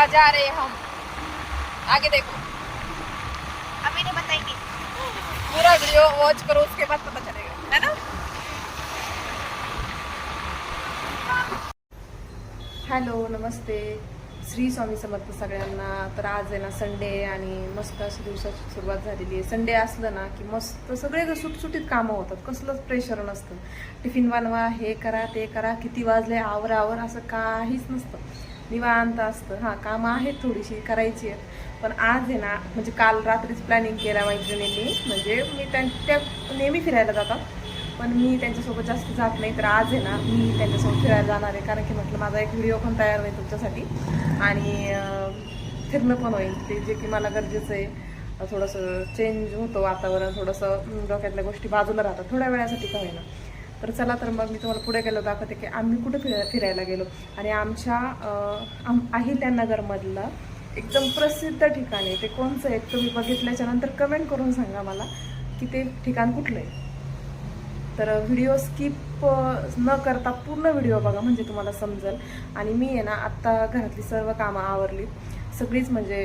जा रहे हम, आगे देखो, अभी नहीं बताएंगे। पूरा वीडियो वॉच करो, उसके बाद पता चलेगा, है ना। हॅलो, नमस्ते, श्री स्वामी समर्थ सगळ्यांना. तर आज आहे ना संडे आणि मस्त अशी दिवसाची सुरुवात झालेली आहे. संडे असलं ना की मस्त सगळे सुटसुटीत कामं होतात, कसलंच प्रेशर नसतं. टिफिन बनवा, हे करा, ते करा, किती वाजले, आवर असं काहीच नसतं, निवांत असतं. हां, कामं आहेत थोडीशी करायची आहेत, पण आज आहे ना म्हणजे काल रात्रीच प्लॅनिंग केला मैत्रिणींनी. म्हणजे मी त्या नेहमी फिरायला जातात, पण मी त्यांच्यासोबत जास्त जात नाही. तर आज आहे ना मी त्यांच्यासोबत फिरायला जाणार आहे, कारण की म्हटलं माझा एक व्हिडिओ पण तयार होईल तुमच्यासाठी आणि फिरणं पण होईल, ते जे की मला गरजेचं आहे. थोडंसं चेंज होतं वातावरण, थोडंसं डोक्यातल्या गोष्टी बाजूला राहतात थोड्या वेळासाठी का होईना. तर चला, तर मग मी तुम्हाला पुढे गेलो दाखवते की आम्ही कुठं फिरायला गेलो. आणि आमच्या अहिल्यानगरमधलं एकदम प्रसिद्ध ठिकाण आहे. ते कोणचं आहे तुम्ही बघितल्याच्या नंतर कमेंट करून सांगा मला की ते ठिकाण कुठलं आहे. तर व्हिडिओ स्किप न करता पूर्ण व्हिडिओ बघा, म्हणजे तुम्हाला समजेल. आणि मी आहे ना आत्ता घरातली सर्व कामं आवरली, सगळीच म्हणजे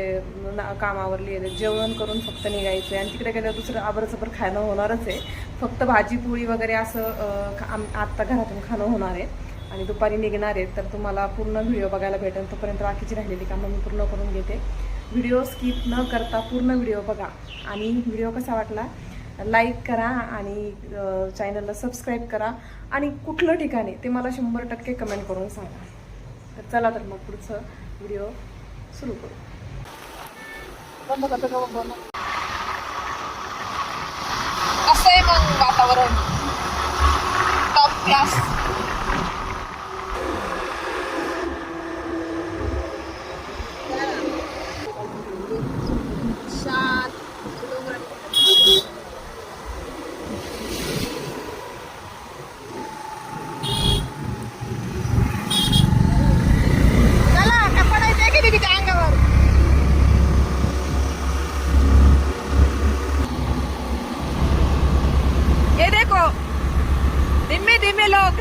कामं आवरली आहे. जेवण करून फक्त निघायचं आहे आणि तिकडे गेल्यावर दुसरं आबरचबर खाणं होणारच आहे. फक्त भाजी पोळी वगैरे असं आत्ता घरातून खाणं होणार आहे आणि दुपारी निघणार आहे. तर तुम्हाला पूर्ण व्हिडिओ बघायला भेटेल. तोपर्यंत बाकीची राहिलेली कामं मी पूर्ण करून घेते. व्हिडिओ स्किप न करता पूर्ण व्हिडिओ बघा आणि व्हिडिओ कसा वाटला लाईक करा आणि चॅनलला सबस्क्राईब करा आणि कुठलं ठिकाण आहे ते मला 100% कमेंट करून सांगा. तर चला, तर मग पुढचं व्हिडिओ सुरू करू. कसं आहे मग वातावरण, टॉप क्लास. धीमे धीमे लोग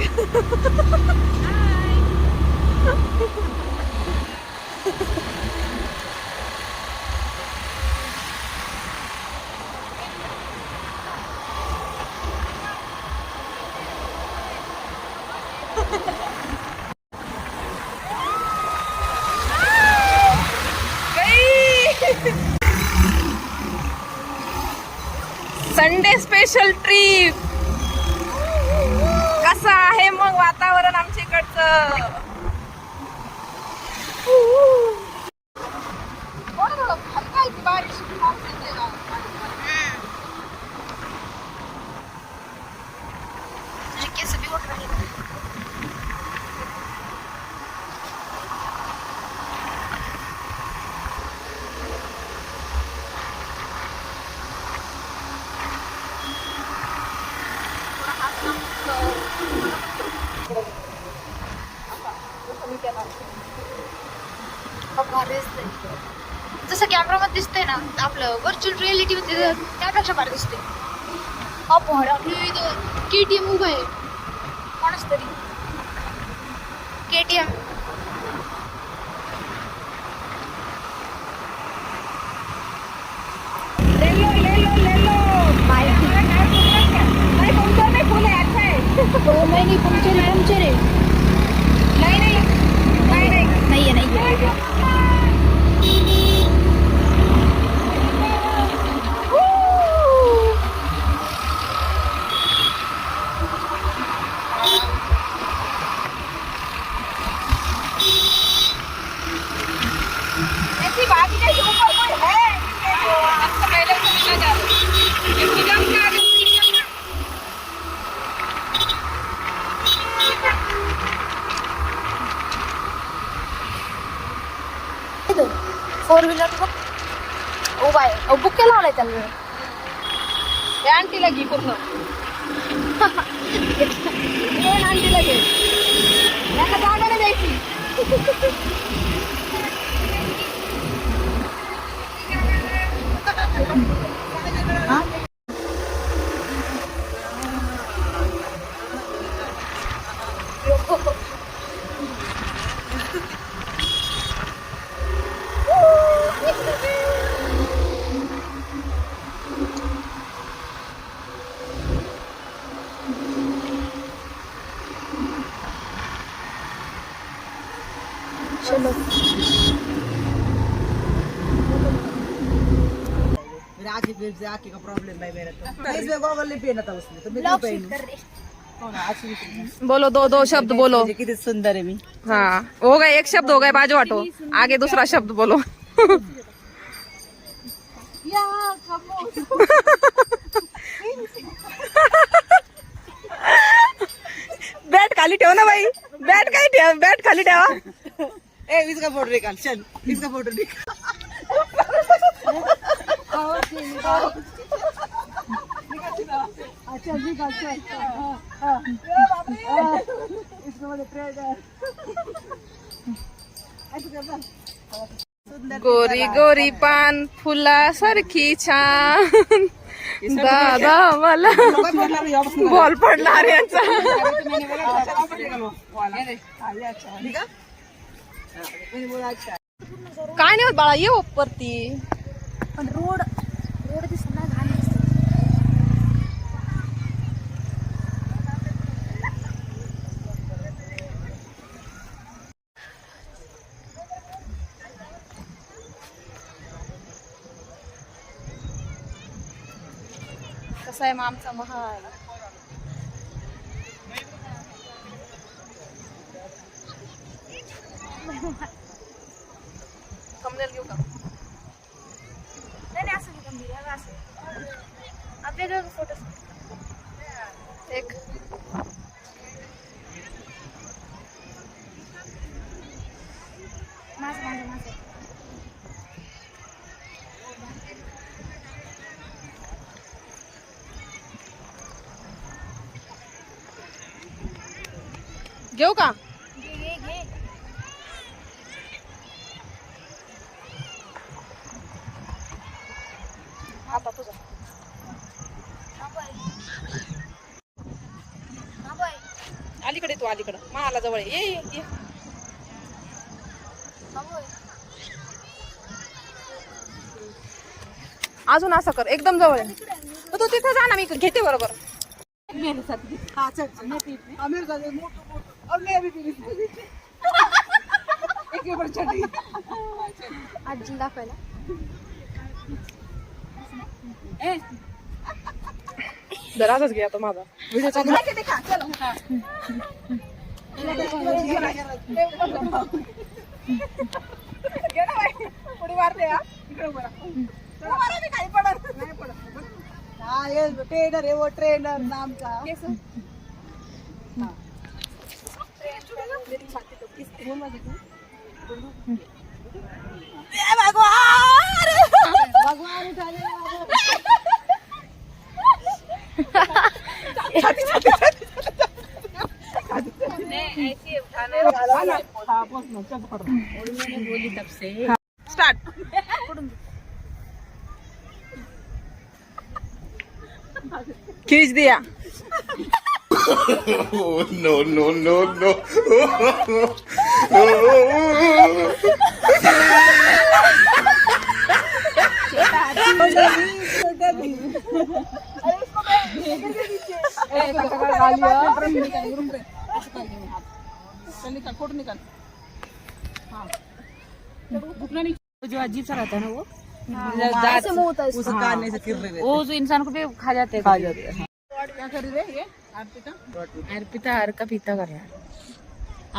संडे स्पेशल ट्रिप. कसं आहे मग वातावरण आमच्या इकडचं. बारिश केस भी उठ रहे हैं. जसं कॅमेरामध्ये दिसतंय ना आपलं व्हर्च्युअल रिअलिटी मध्ये त्यापेक्षा भारी दिसते. KTM उभं आहे, कोणच तरी KTM. नहीं पंक्चर है. नहीं है. ऐसी बात ही नहीं, ऊपर कोई है आपको पहले से मिला जा रहा है. ये फिल्म का फोर व्हीलर उभा आहे, बुक केला आलाय त्याला. आंटी लगी पूर्ण आंटी लगे त्यांना जागा नाही द्यायची. बोलो आँखी का प्रॉब्लम है मेरा तो इसमें गॉगल नहीं पहना था उसने तो मैं ब्लॉग क्यों शूट कर रहे पहनूं बोलो दो शब्द बोलो किती सुंदर है मी हाँ हो गए, एक शब्द हो गए, बाजू हटो, आगे दूसरा शब्द बोलो. बॅट खाली ठेव ना बाई, बॅट काय ठेव, बॅट खाली ठेवा. ए इसका फोटो निकाल चल इसका फोटो निकाल अच्छा निकाल चल इसको बोले ट्रेडर गोरी गोरी पान फुलासारखी छान दादा मला बॉल पडला रे यांचा. काय नाही होत बाळा, ये वरती. पण रोड दिसत ना घाण दिसत. कसा आहे मग आमचा महाल. कमलेल घेऊ का? नाही असं घेतो मी असं आपल्या फोटो एक माझं घेऊ का? घे आता तुझा अलीकडे, तू अलीकडं महाला जवळ ये, ये ये. अजून असं कर, एकदम जवळ आहे. तू तिथे जा ना, मी घेते बरोबर. मेरे साथ हाँ चल चल मेरे साथ मोटू और मैं भी पीली एक ऊपर चढ़ी आजी दाखवायला जरा असंच घे आता माझा व्हिडिओ चालू. पुढे मारते हा. हाँ ये ट्रेनर है वो ट्रेनर नाम का भगवान उठा ले बोली तब से स्टार्ट. खींच दिया. Oh, no, no, no, no. Photo निकाल जो अजीब सा रहता है ना वो ऐसे मुंह होता है उस कान से फिर रहे वो जो इंसान को भी खा जाते हैं खा जाते हैं क्या कर रहे ये अर्पिता अर्पिता आर का पीता कर रहा है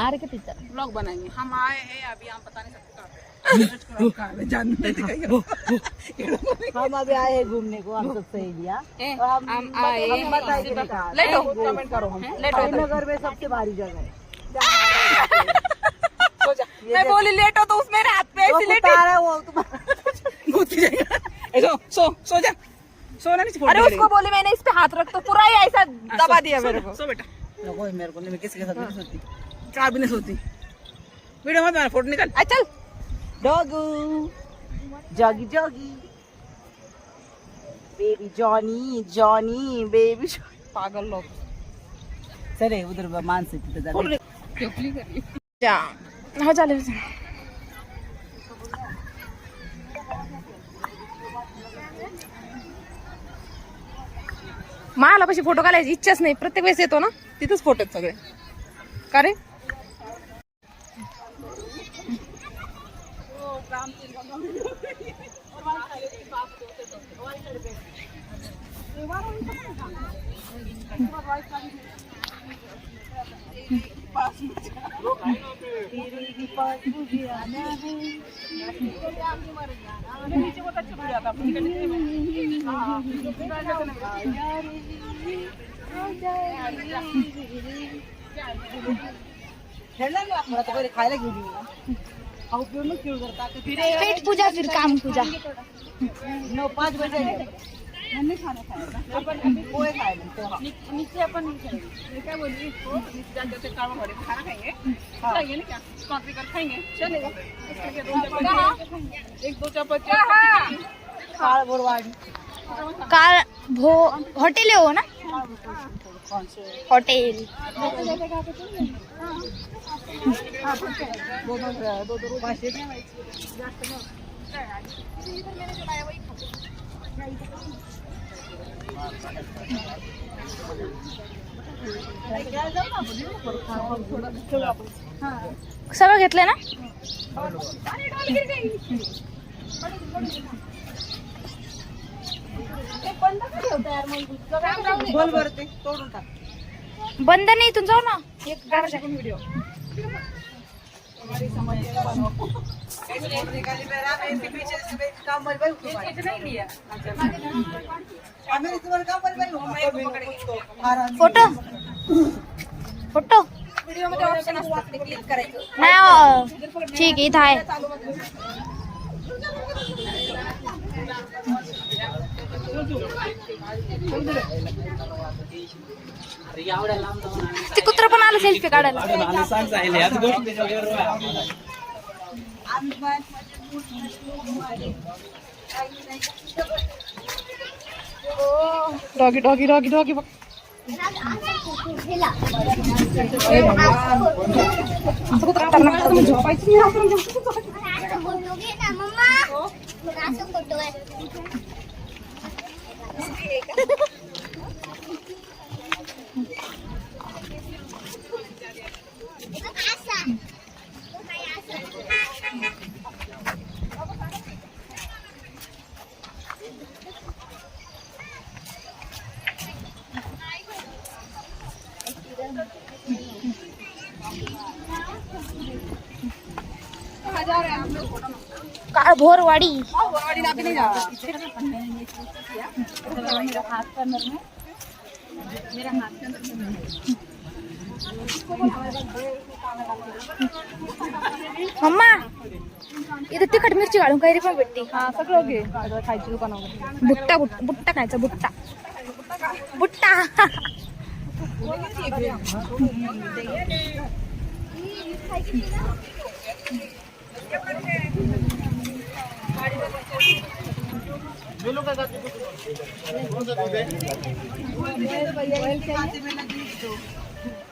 आर के पीता ब्लॉग बनाएंगे हम आए हैं अभी हम पता नहीं सकते हम अभी आए हैं घूमने को हम सब सहेलियां हम आए लेटो. कमेंट करो हम लेटो. नगर में सबसे भारी जगह है मैं बोली लेटो तो उसमें हाथ पे ऐसे लेटे. सो जा सोना नहीं अरे उसको बोली मैंने इस पे हाथ रख तो पूरा ही ऐसा दबा दिया मेरे को. सो बेटा नको है मेरे को नहीं मैं किसी के साथ नहीं सोती कहाँ भी नहीं सोती वीडियो मत बना फोटो निकाल चल. डॉगू जॉगी जॉगी बेबी जॉनी जॉनी बेबी पागल लोग. चले उधर मानसी तिथे जा जा. हा चालेल. मला पशी फोटो काढायची इच्छाच नाही. प्रत्येक वेळेस येतो ना तिथंच फोटो आहेत सगळे. का रे खायला घेऊन पेट पूजा फिर काम पूजा. 5 बजे पोहे खाएंगे नीचे अपन क्या बोलिए खाना खाएंगे खाएंगे ना क्या कॉफी कर खाएंगे चलेगा एक दो चपाती काळ बोरवाडी काल हॉटेल आहे हो ना हॉटेल. दो पाचशे सगळं घेतलंय ना. बोल बरं ते तोडून टाक. बंद नाही इथून जाऊ ना एक गावाच्या व्हिडिओ फोटो फोटो व्हिडिओ मध्ये ऑप्शन असतात ते क्लिक करायचं. नाही ठीक आहे इथं आहे. ते कुत्र पण आलं सेल्फी काढायला. डॉगी डॉगी डॉगी डॉगी बघ. काळभोरवाडी. मम्मा इथे तिखट मिरची घालून कैरी पण भेटते. हा सगळं घे खायची दुकानावर. बुट्टा बुट्टा खायचा बुट्टा बुट्टा.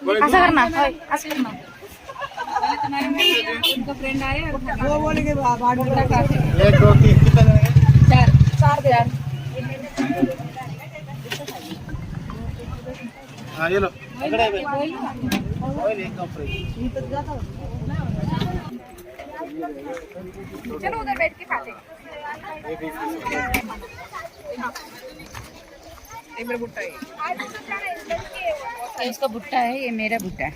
असं कर ना होय असं कर ना. फ्रेंड आहे वो बोलेंगे बाद में एक दो तीन कितना चार दे यार. हाँ ये लो ऑयल एकदम फ्रेश. चलो उधर बैठ के खाते. ये मेरा भुट्टा है. इसका भुट्टा है, ये मेरा भुट्टा है.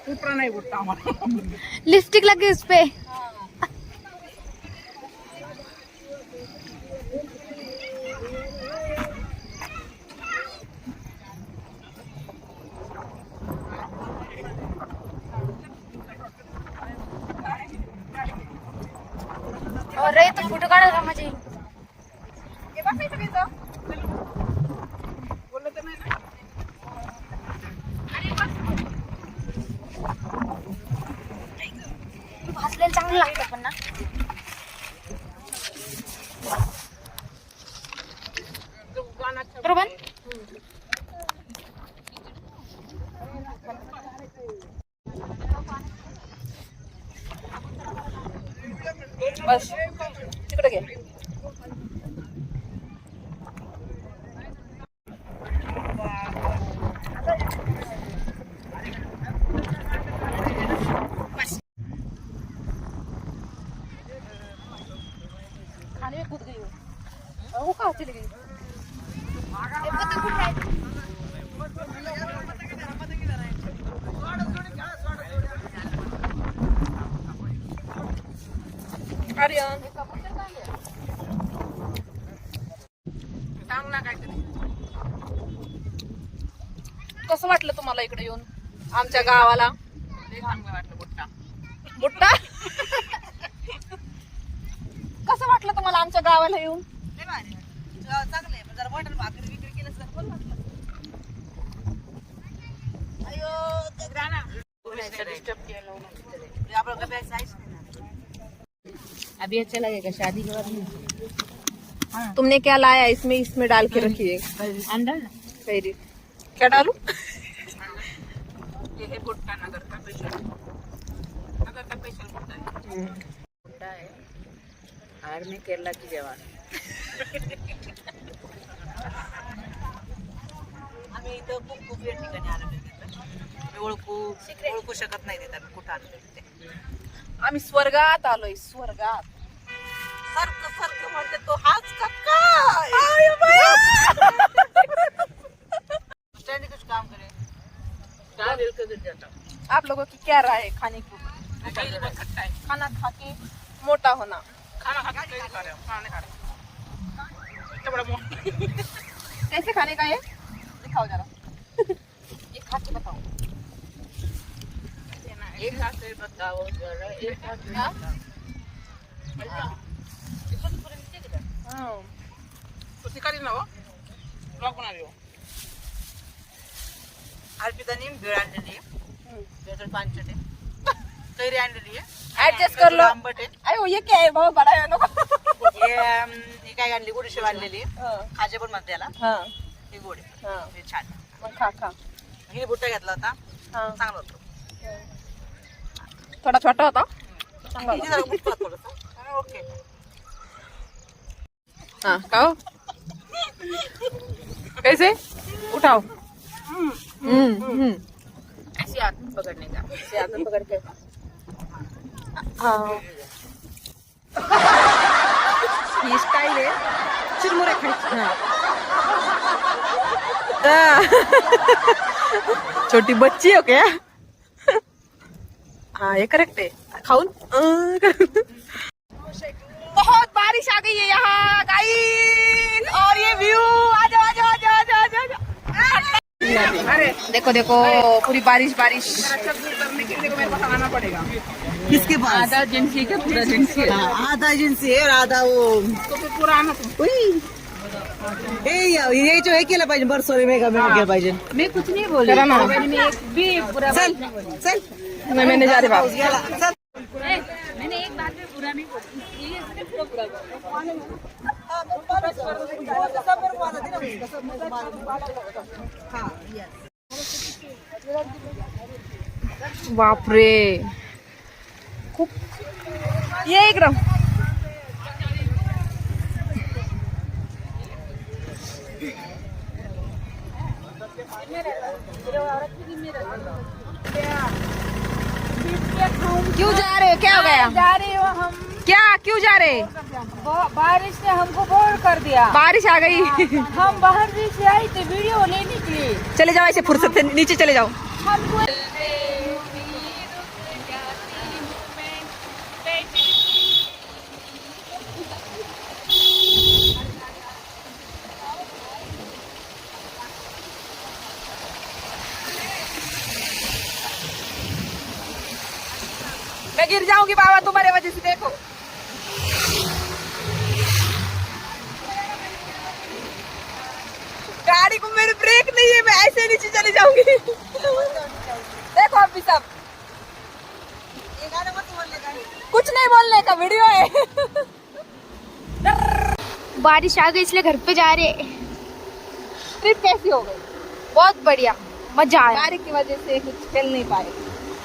ऊपर नहीं भुट्टा हमारा. लिपस्टिक लगी उस पे. और रे तो फोटो काढायला का माझी. भाजलेलं चांगलं लागतं पण ना. बरोबर बस तिकडे घे. खाने में कूद गई वो कहाँ चली गई? हे पतंग कुठे आहे? आर्यन सांग ना काहीतरी. कसं वाटलं तुम्हाला इकडे येऊन आमच्या गावाला? बुट्टा कसं वाटलं तुम्हाला आमच्या गावाला येऊन? चांगलं आहे पण जरा वाटण भाकरी विक्री केलं तर पण वाटलं. अयो राणा आपलं काय प्यायचं आहेच नाही ना. अभी अच्छा लगेगा शादी के बाद में. तुमने क्या लाया इसमें? इसमें डाल के रखिए. अंडा ना. कैरी क्या डालू? ये है भुट्टा नगर का स्पेशल. नगर का स्पेशल भुट्टा है. भुट्टा है हार में केरला की जवान. आम्ही इथं खूप या ठिकाणी आलो मी ओळखू शकत नाही तिथं कुठं आलो ते. आम्ही स्वर्गात आलोय. स्वर्गात सारखं सारखं म्हणते तो हाच का काय? स्टैंड कुछ काम करे. आप लोगों की क्या राय है खाने की? खाना खा के मोटा होना. कैसे खाने का है? दिखाओ जरा. ये खा के बताओ. एक हाथ से बताओ जरा. एक हाथ से हाँ? हाँ. अर्पितानी भेळ आणलेली आहे. त्याच्यात पानचट आहे. कैरी आणलेली आहे. Adjust कर लो. आंबट आहे. अरे ये क्या है? बहुत बड़ा है ना. ही काय आणली गुडशेव आणलेली आहे. खाजे पण म्हणते त्याला. हाँ ही गोड आहे. हाँ. हे छान. मग खा खा. ही भुट्टा घेतला होता. हाँ. चांगला होता. थोड़ा छोटा होता. चांगला हिची जरा बुटका थोडंसं. ओके. हाँ खाओ. कैसे? उठाओ. ऐसे हाथ में पकड़ने का. ऐसे हाथ में पकड़ के. हाँ. ही स्टाईल आहे चिरमुरे खायची. छोटी बच्ची हो क्या? हाँ ये करेक्ट है. खाऊन बहुत बारिश आ गई है यहाँ गाइस. और ये व्यू आ जाओ आ जाओ आ जाओ आ जाओ आ जाओ. अरे देखो देखो पूरी बारिश बारिश. करने के लिए मेरे पास आना पड़ेगा. किसके पास? आधा जिनसी का पूरा जिनसी है. आधा एजेंसी है और आधा वो. तो फिर पूरा आना तुम. हे जो हे केलं पाहिजे बरसोरी मेगा मेगा केलं पाहिजे. मैं कुछ नहीं बोल करा ना. मैंने एक भी बुरा चल चल मैंने जा रही बात. गेला चल. मैंने एक बात में बुरा नहीं बोला. ये इसने पूरा बुरा बोला. बापरे खूप. ये इकडं. क्यों जा रहे हो? क्या हो गया? जा रहे हो हम. क्या क्यों जा रहे? बारिश ने हमको बोर कर दिया. बारिश आ गई. हम बाहर से आए थे वीडियो लेने के लिए. चले जाओ ऐसे फुर्सत से नीचे चले जाओ. हमको मैं गिर जाऊंगी बाबा तुम्हारे वजह से. देखो गाड़ी को मेरे ब्रेक नहीं है. मैं ऐसे नीचे चली जाऊंगी. देखो अभी सब कुछ नहीं बोलने का वीडियो है. बारिश आ गई इसलिए घर पे जा रहे. ट्रिप कैसी हो गई? बहुत बढ़िया मजा आया. बारिश की वजह से कुछ खेल नहीं पाए.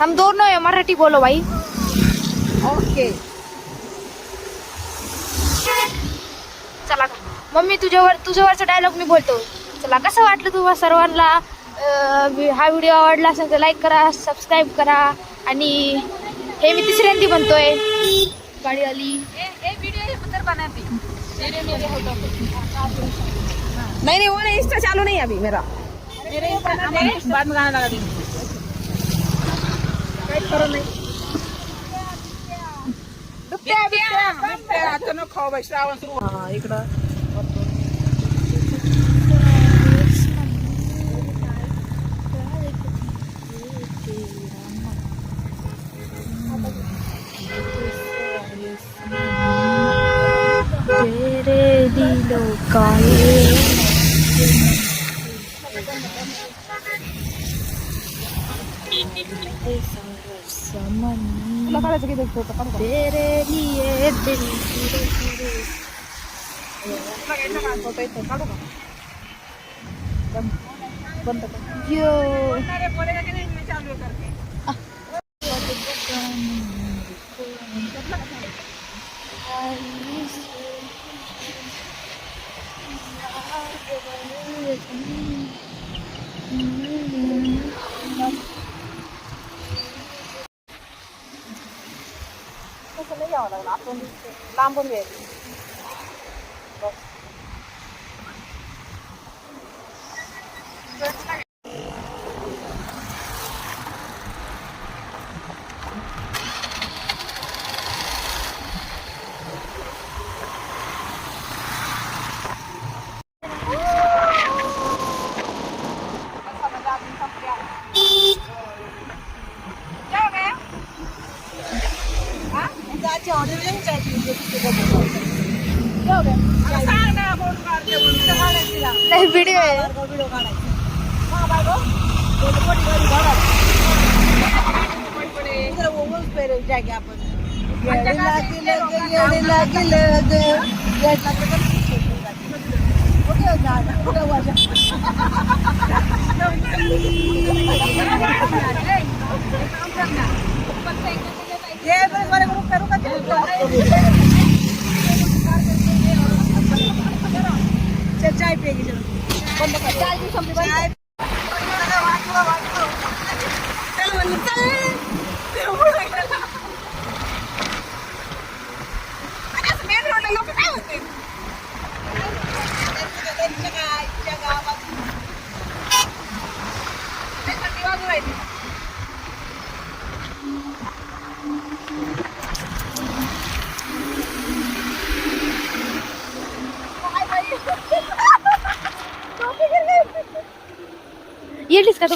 हम दोनों है मराठी बोलो भाई. ओके चला मम्मी तुझ्यावरचा डायलॉग मी बोलतो. चला कसं वाटलं तुम्हाला सर्वांना? हा व्हिडिओ आवडला असेल तर लाईक करा, सबस्क्राईब करा. आणि हे मी तिसऱ्यांदी म्हणतोय. गाडी आली. नहीं वो नहीं, इंस्टा चालू नहीं है अभी मेरा. बाद में गाना लगा देंगे. बिबट्या अचानक खाऊ बाई, श्रावण सुरू. हा इकडं तेरे दिलों का तुला काढायचं किती होतं काढू का? तेरे लिए दिल तुला घ्यायचं का? फोटो इथं काढू का? बंद कर. यो अरे बोलेगा की नहीं मैं चालू करके. तसं नाही यावं लागलं, आपण लांबून घ्यायचं. नाही व्हिडिओ आहे. चाय पिएगी चलो. बंद कर. चाय भी संपली बाई. चल म्हणली चल. आता असं मेन रोडला लोक काय म्हणते? थंडी वाजू राहिली. येलीस का तू?